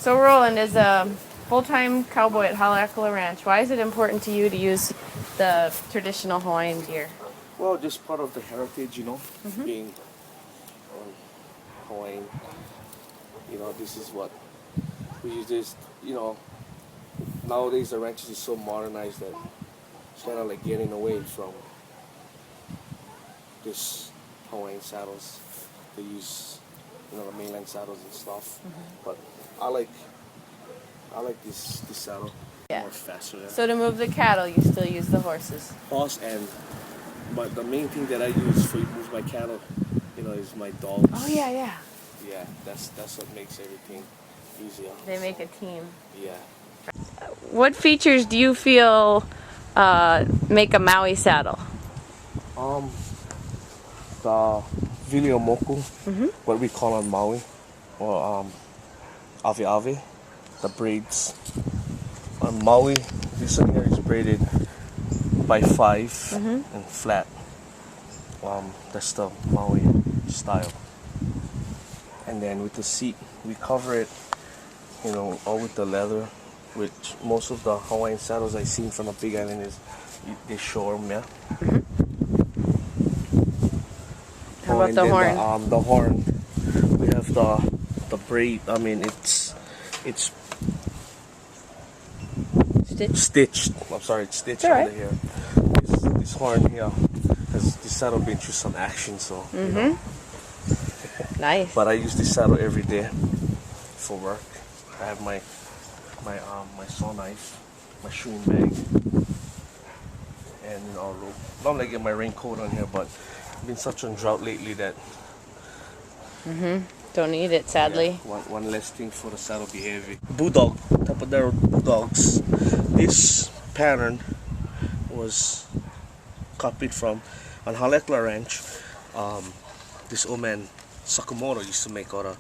So Roland, as a full-time cowboy at Haleakala Ranch, why is it important to you to use the traditional Hawaiian gear? Well, just part of the heritage, being Hawaiian. This is what we use. This, nowadays the ranches is so modernized that it's kind of like getting away from this Hawaiian saddles. They use, the mainland saddles and stuff. But I like this saddle. Yeah. More faster. Yeah. So to move the cattle, you still use the horses? But the main thing that I use for move my cattle, is my dogs. Oh yeah. Yeah, that's what makes everything easier. They make a team. Yeah. What features do you feel make a Maui saddle? The viliomoku, what we call on Maui, or ave, the braids. On Maui, this one here is braided by 5 and flat. That's the Maui style. And then with the seat, we cover it, all with the leather, which most of the Hawaiian saddles I've seen from the Big Island is they show them, yeah. How about the horn? The horn, we have the braid. I mean, it's stitched. I'm sorry, it's stitched under here. This horn here, because this saddle been through some action, so. Nice. But I use this saddle every day for work. I have my saw knife, my shoeing bag, and rope. Normally I get my raincoat on here, but I've been such on drought lately that. Don't need it, sadly. Yeah, one less thing for the saddle be heavy. Bulldog, Tapadero bulldogs. This pattern was copied from on Haleakala Ranch. This old man Sakamoto used to make all the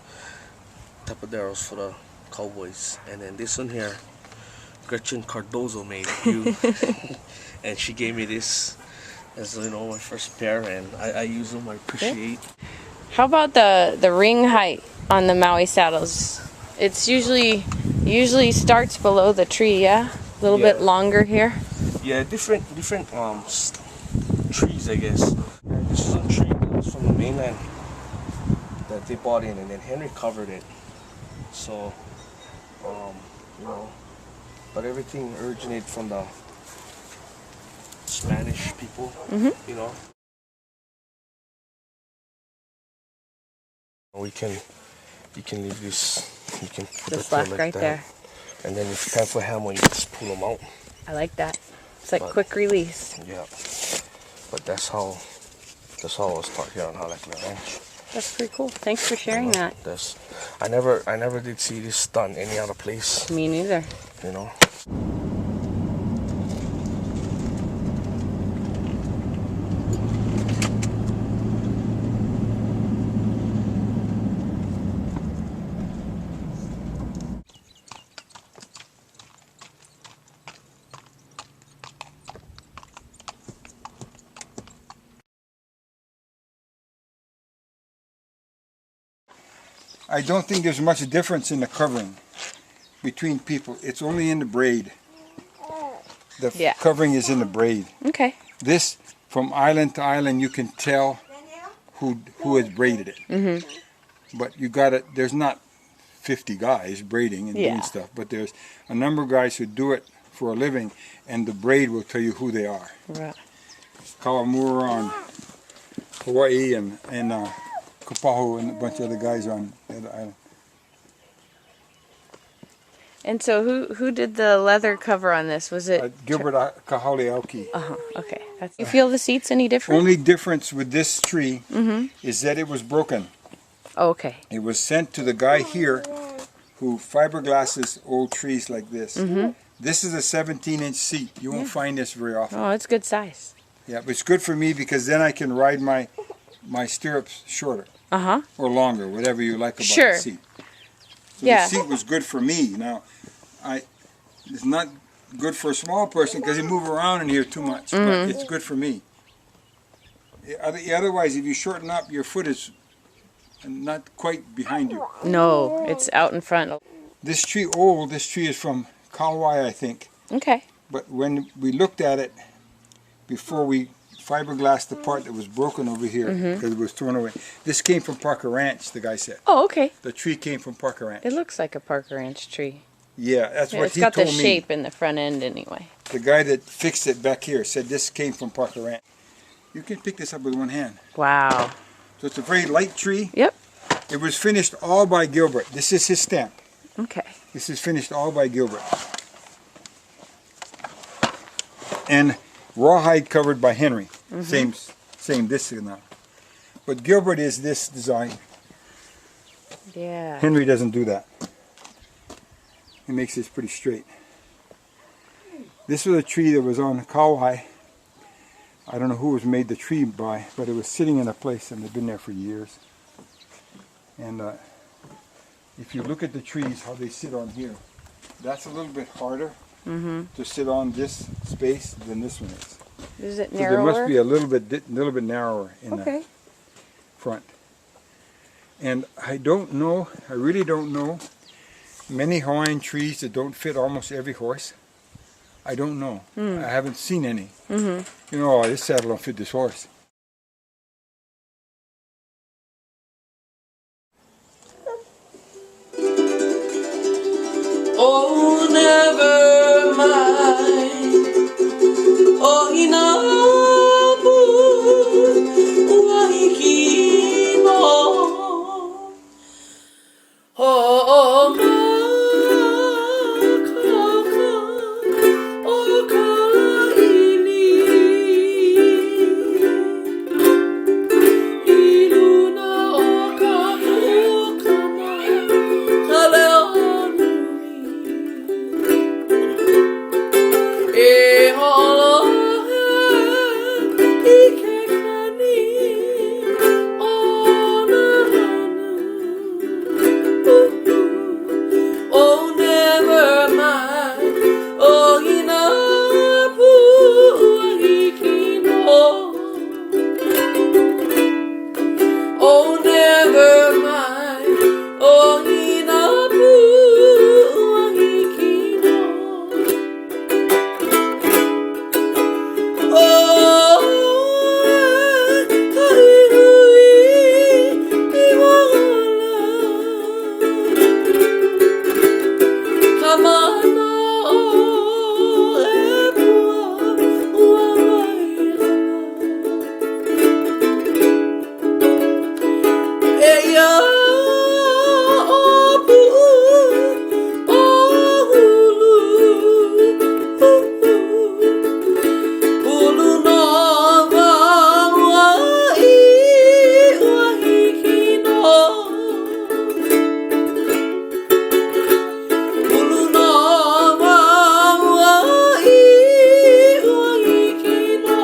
tapaderos for the cowboys, and then this one here, Gretchen Cardozo made you, and she gave me this as my first pair, and I use them. I appreciate. How about the ring height on the Maui saddles? It's usually starts below the tree, yeah, a little bit longer here. Yeah, different trees, I guess. This is a tree that was from the mainland that they bought in, and then Henry covered it. So, but everything originated from the Spanish people, You can leave this, you can put The it slack like right that. there. And then if you time for hammer, you just pull them out. I like that. It's like quick release. Yeah, but that's how it was taught here on Haleakala Ranch. That's pretty cool. Thanks for sharing that. I never did see this done any other place. Me neither. I don't think there's much difference in the covering between people. It's only in the braid. The covering is in the braid. Okay. This, from island to island, you can tell who has braided it. But there's not 50 guys braiding and doing stuff, but there's a number of guys who do it for a living, and the braid will tell you who they are. Right. Kawamura on Hawaii and Kapahu and a bunch of other guys on the other island. And so who did the leather cover on this? Was it Gilbert Kahauleauki. Okay. You feel the seats any different? Only difference with this tree is that it was broken. Oh, okay. It was sent to the guy here who fiberglasses old trees like this. This is a 17-inch seat. You won't find this very often. Oh, it's good size. Yeah, but it's good for me because then I can ride my stirrups shorter. Or longer, whatever you like about the seat. So the seat was good for me. Now, it's not good for a small person because you move around in here too much, but it's good for me. Otherwise, if you shorten up, your foot is not quite behind you. No, it's out in front. This tree old. This tree is from Kauai, I think. Okay. But when we looked at it before we fiberglassed the part that was broken over here because it was thrown away. This came from Parker Ranch, the guy said. Oh, okay. The tree came from Parker Ranch. It looks like a Parker Ranch tree. Yeah, that's what he told me. It's got the me. shape in the front end anyway. The guy that fixed it back here said this came from Parker Ranch. You can pick this up with one hand. Wow. So it's a very light tree. Yep. It was finished all by Gilbert. This is his stamp. Okay. This is finished all by Gilbert. And rawhide covered by Henry. Same this now. But Gilbert is this design. Yeah. Henry doesn't do that. He makes this pretty straight. This was a tree that was on Kauai. I don't know who was made the tree by, but it was sitting in a place and they've been there for years. And if you look at the trees, how they sit on here, that's a little bit harder to sit on this space than this one is. Is it So narrower? there must be a little bit narrower in the front. And I don't know, I really don't know, many Hawaiian trees that don't fit almost every horse. I don't know. I haven't seen any. You know, oh, this saddle don't fit this horse. Oh, never mind. Oh, inabu waikino. Oh, makaka o kalaili. Iluna o kapukana kaleonu. E holo he ike kani ona hanu. Oh, never mind. Oh, inapu ahikino. Oh, never mind. Oh, inapu ahikino. Oh, haihui iwala. Kamana o ebua uawaiana. Eia opu o hulu. Hulu nova wai wahikino. Hulu nova wai wahikino.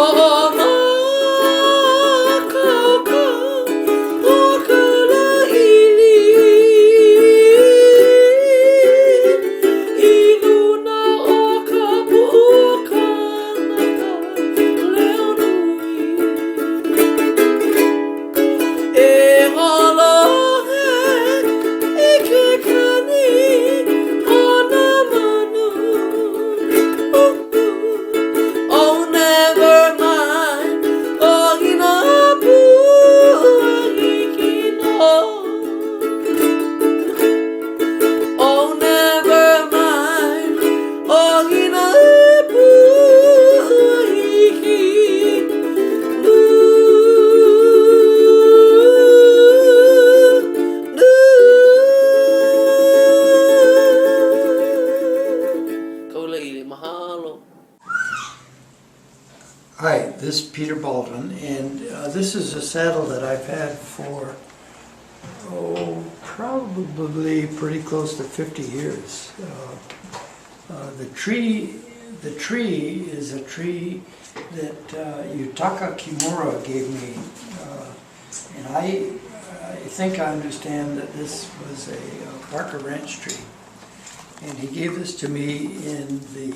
Oh, makaka o kalaili. Iluna o kapukana kaleonui. E holo he ike kani ona manu. Oh, never mind. Oh, inapu ahikino. Oh, never mind. Oh, inapu ahikino. Kaulaili, mahalo. Hi, this is Peter Baldwin, and this is a saddle that I've had for, probably pretty close to 50 years. The tree is a tree that Yutaka Kimura gave me, and I think I understand that this was a Parker Ranch tree, and he gave this to me in the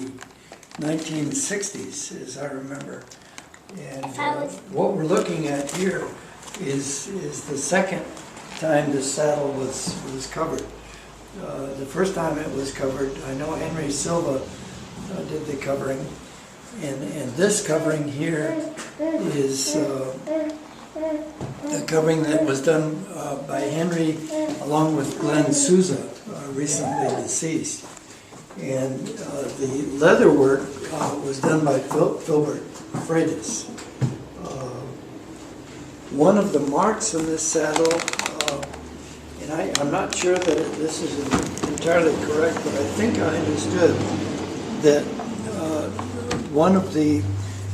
1960s, as I remember. And what we're looking at here is the second time this saddle was covered. The first time it was covered, I know Henry Silva did the covering, and this covering here is the covering that was done by Henry along with Glenn Souza, recently deceased. And the leather work was done by Filbert Freitas. One of the marks on this saddle, and I'm not sure that this is entirely correct, but I think I understood that one of the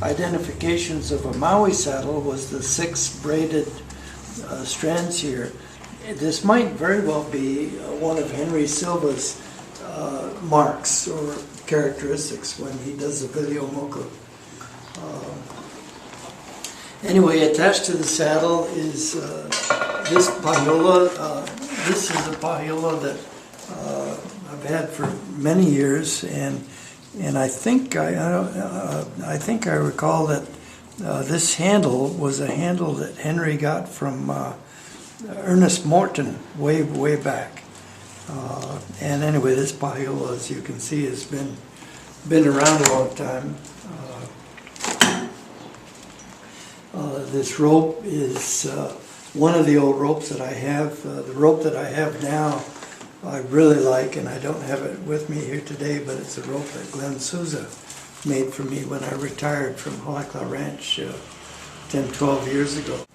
identifications of a Maui saddle was the 6 braided strands here. This might very well be one of Henry Silva's marks or characteristics when he does the video mocha. Anyway, attached to the saddle is this payola. This is a payola that I've had for many years, and I think I think I recall that this handle was a handle that Henry got from Ernest Morton way back. And anyway, this payola, as you can see, has been around a long time. This rope is one of the old ropes that I have. The rope that I have now I really like, and I don't have it with me here today, but it's a rope that Glenn Souza made for me when I retired from Hawaiian Ranch 10, 12 years ago.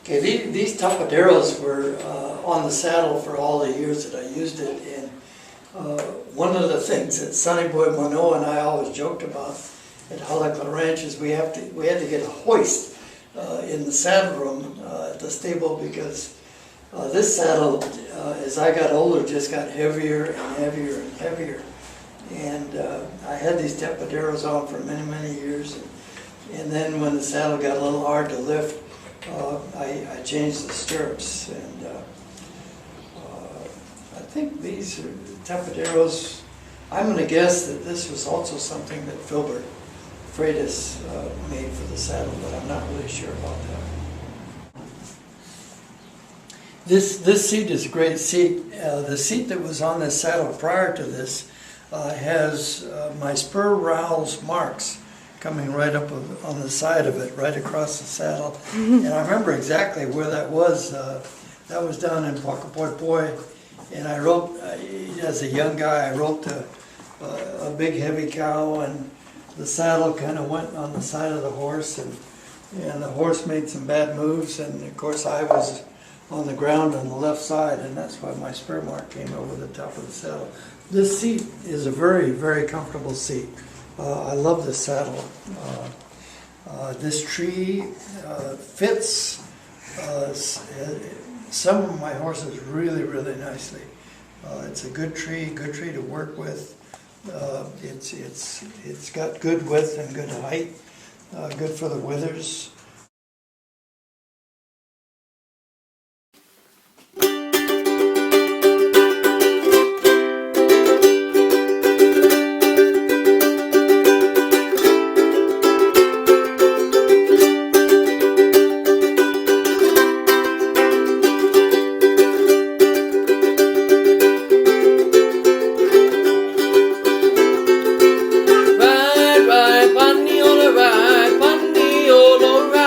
Okay, these tapaderos were on the saddle for all the years that I used it, and one of the things that Sonny Boy Manoa and I always joked about at Hawaiian Ranch is we had to get a hoist in the saddle room at the stable, because this saddle, as I got older, just got heavier and heavier and heavier. And I had these tapaderos on for many years, and then when the saddle got a little hard to lift, I changed the stirrups, and I think these are tapaderos. I'm going to guess that this was also something that Filbert Freitas made for the saddle, but I'm not really sure about that. This seat is a great seat. The seat that was on this saddle prior to this has my spur rowels marks coming right up on the side of it, right across the saddle. And I remember exactly where that was. That was down in Whakapoipoi. And I roped, as a young guy, I roped a big heavy cow, and the saddle kind of went on the side of the horse, and the horse made some bad moves, and of course I was on the ground on the left side, and that's why my spur mark came over the top of the saddle. This seat is a very comfortable seat. I love this saddle. This tree fits some of my horses really nicely. It's a good tree to work with. It's got good width and good height, good for the withers. Ride, ride, bunny, all right, bunny, all right.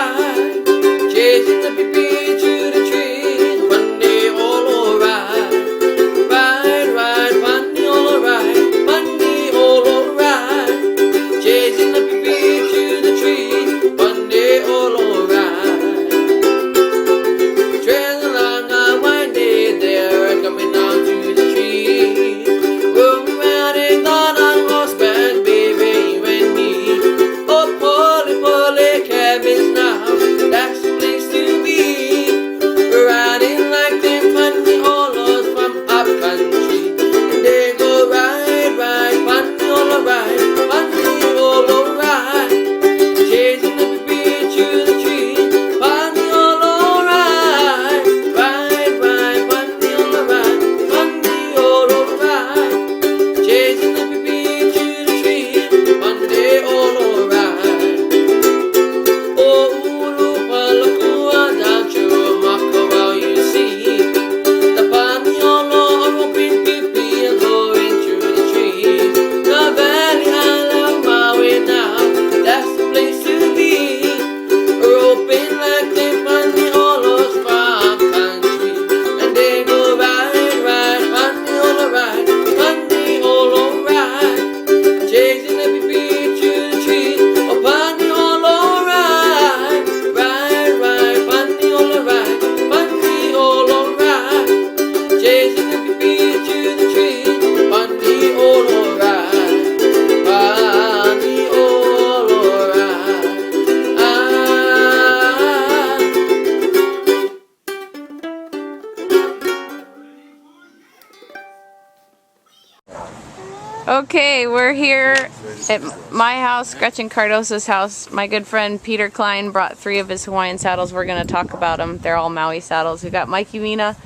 Okay, we're here at my house, Gretchen Cardoso's house. My good friend Peter Klein brought 3 of his Hawaiian saddles. We're going to talk about them. They're all Maui saddles. We got Mikey Mina,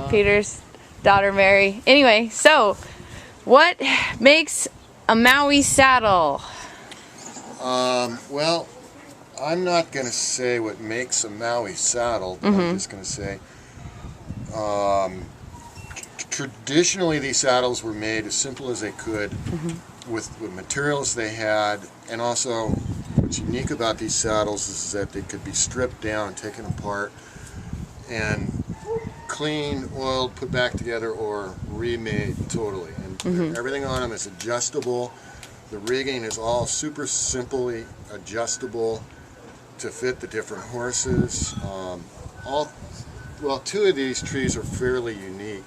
Peter's daughter Mary. Anyway, so what makes a Maui saddle? Well, I'm not going to say what makes a Maui saddle, but I'm just going to say traditionally these saddles were made as simple as they could with materials they had, and also what's unique about these saddles is that they could be stripped down, taken apart, and cleaned, oiled, put back together, or remade totally. And everything on them is adjustable. The rigging is all super simply adjustable to fit the different horses. Well, 2 of these trees are fairly unique.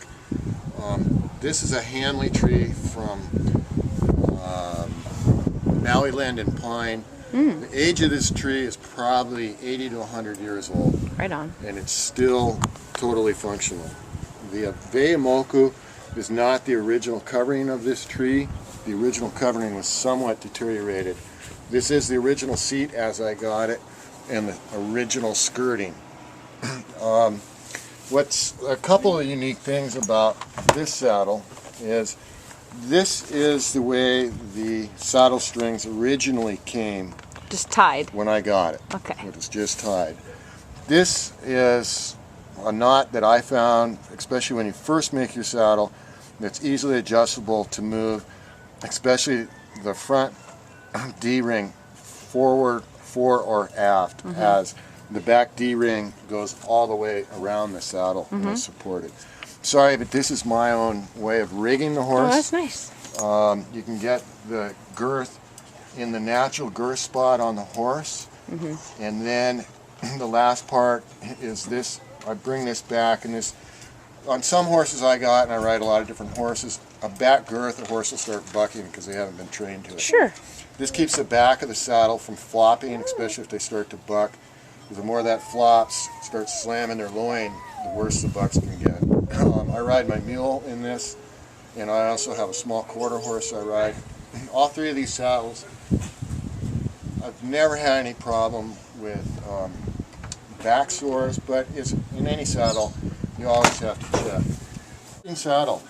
This is a Hanley tree from Maui land and pine. The age of this tree is probably 80 to 100 years old. Right on. And it's still totally functional. The ve'amoku is not the original covering of this tree. The original covering was somewhat deteriorated. This is the original seat as I got it, and the original skirting. What's a couple of unique things about this saddle is this is the way the saddle strings originally came. Just tied. When I got it. Okay. It was just tied. This is a knot that I found, especially when you first make your saddle, that's easily adjustable to move, especially the front D-ring forward, fore, or aft, as the back D-ring goes all the way around the saddle and is supported. Sorry, but this is my own way of rigging the horse. Oh, that's nice. You can get the girth in the natural girth spot on the horse, and then the last part is this. I bring this back, and this on some horses I got, and I ride a lot of different horses, a back girth, the horse will start bucking because they haven't been trained to it. Sure. This keeps the back of the saddle from flopping, especially if they start to buck. The more that flops, starts slamming their loin, the worse the bucks can get. I ride my mule in this, and I also have a small quarter horse I ride. All 3 of these saddles, I've never had any problem with back sores, but in any saddle, you always have to check. Saddle.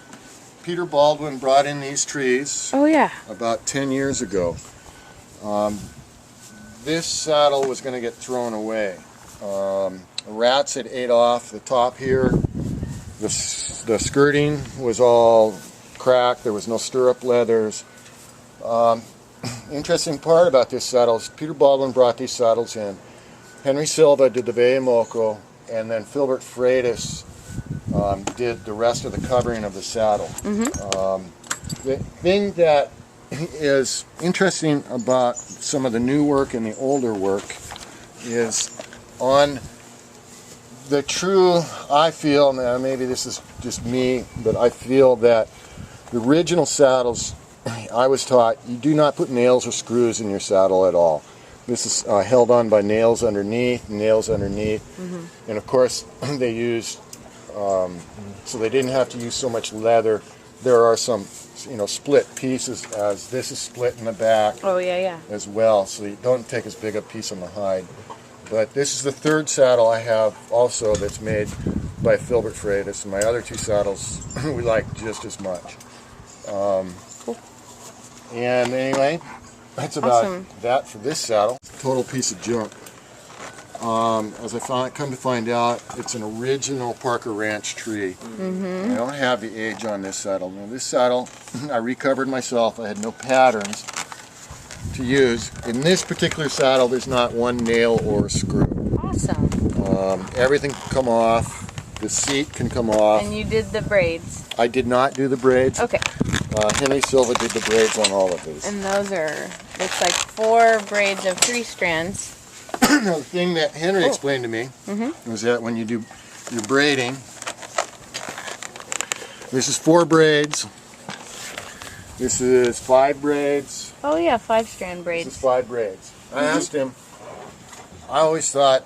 Peter Baldwin brought in these trees about 10 years ago. This saddle was going to get thrown away. Rats had ate off the top here. The skirting was all cracked. There was no stirrup leathers. Interesting part about this saddle is Peter Baldwin brought these saddles in. Henry Silva did the ve'amoku, and then Filbert Freitas did the rest of the covering of the saddle. The thing that is interesting about some of the new work and the older work is on the true, I feel, now maybe this is just me, but I feel that the original saddles, I was taught, you do not put nails or screws in your saddle at all. This is held on by nails underneath, and of course they used, so they didn't have to use so much leather. There are some split pieces, as this is split in the back as well, so you don't take as big a piece on the hide. But this is the 3rd saddle I have also that's made by Filbert Freitas, and my other 2 saddles we like just as much. Cool. And anyway, that's about that for this saddle. Total piece of junk. As I come to find out, it's an original Parker Ranch tree. I don't have the age on this saddle. Now this saddle, I recovered myself. I had no patterns to use. In this particular saddle, there's not one nail or screw. Awesome. Everything can come off. The seat can come off. And you did the braids. I did not do the braids. Okay. Henry Silva did the braids on all of these. And those are, it's like 4 braids of 3 strands. The thing that Henry explained to me was that when you do your braiding, this is 4 braids, this is 5 braids. Oh yeah, 5-strand braids. This is 5 braids. I asked him, I always thought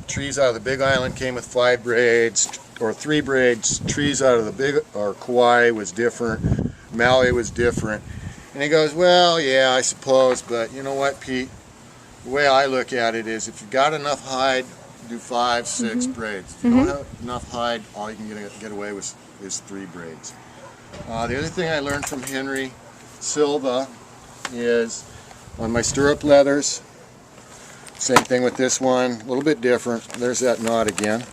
trees out of the Big Island came with 5 braids or 3 braids. Trees out of the Big or Kauai was different. Maui was different. And he goes, well, yeah, I suppose, but you know what, Pete? The way I look at it is, if you've got enough hide, do 5, 6 braids. If you don't have enough hide, all you can get away with is 3 braids. The other thing I learned from Henry Silva is on my stirrup leathers, same thing with this one, a little bit different. There's that knot again,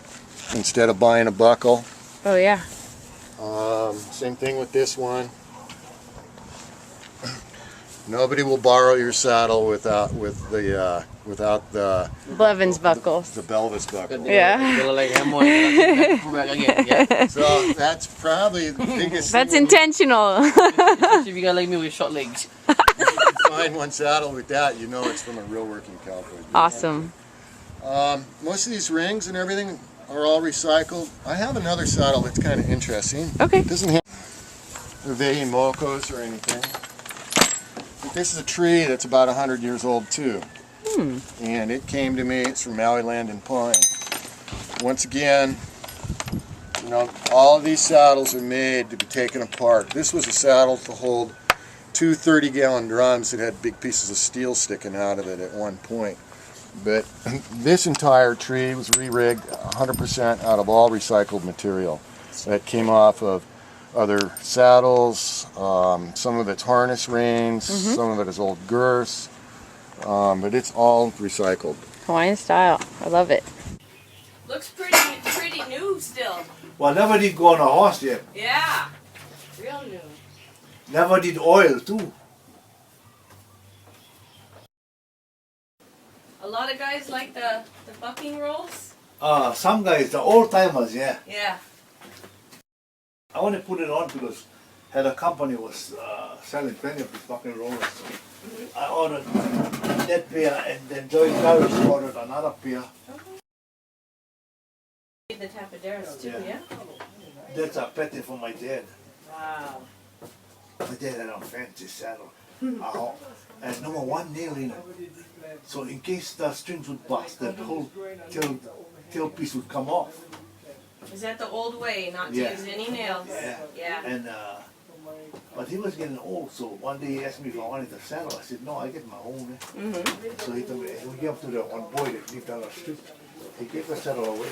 instead of buying a buckle. Oh yeah. Same thing with this one. Nobody will borrow your saddle without the Blevins buckles. the Belvis buckle. Yeah. So that's probably the biggest. That's thing. intentional. If you got like me with short legs. Find one saddle with that, you know it's from a real working cowboy. Awesome. Most of these rings and everything are all recycled. I have another saddle that's kind of interesting. Okay. It doesn't have Hawaiian mocos or anything. But this is a tree that's about 100 years old too. And it came to me, it's from Maui land and pine. Once again, you know, all of these saddles are made to be taken apart. This was a saddle to hold 2 30-gallon drums that had big pieces of steel sticking out of it at one point. But this entire tree was re-rigged 100% out of all recycled material. That came off of other saddles, some of it's harness reins, some of it is old girths, but it's all recycled. Hawaiian style. I love it. Looks pretty new still. Well, never did go on a horse yet. Yeah. Real new. Never did oil too. A lot of guys like the bucking rolls. Some guys, the old timers, yeah. Yeah. I want to put it on because had a company was selling plenty of these fucking rollers. So I ordered that pair, and then Joey Parrish ordered another pair. The tapaderos too, yeah? That's a petty for my dad. Wow. My dad had a fancy saddle. And number 1 nail in it. So in case the strings would bust, that whole tail piece would come off. Is that the old way, not to Yeah. use any nails? Yeah. Yeah. And but he was getting old, so one day he asked me if I wanted a saddle. I said no, I get my own. So he told me, we gave up to the one boy that lived down the street. He gave the saddle away.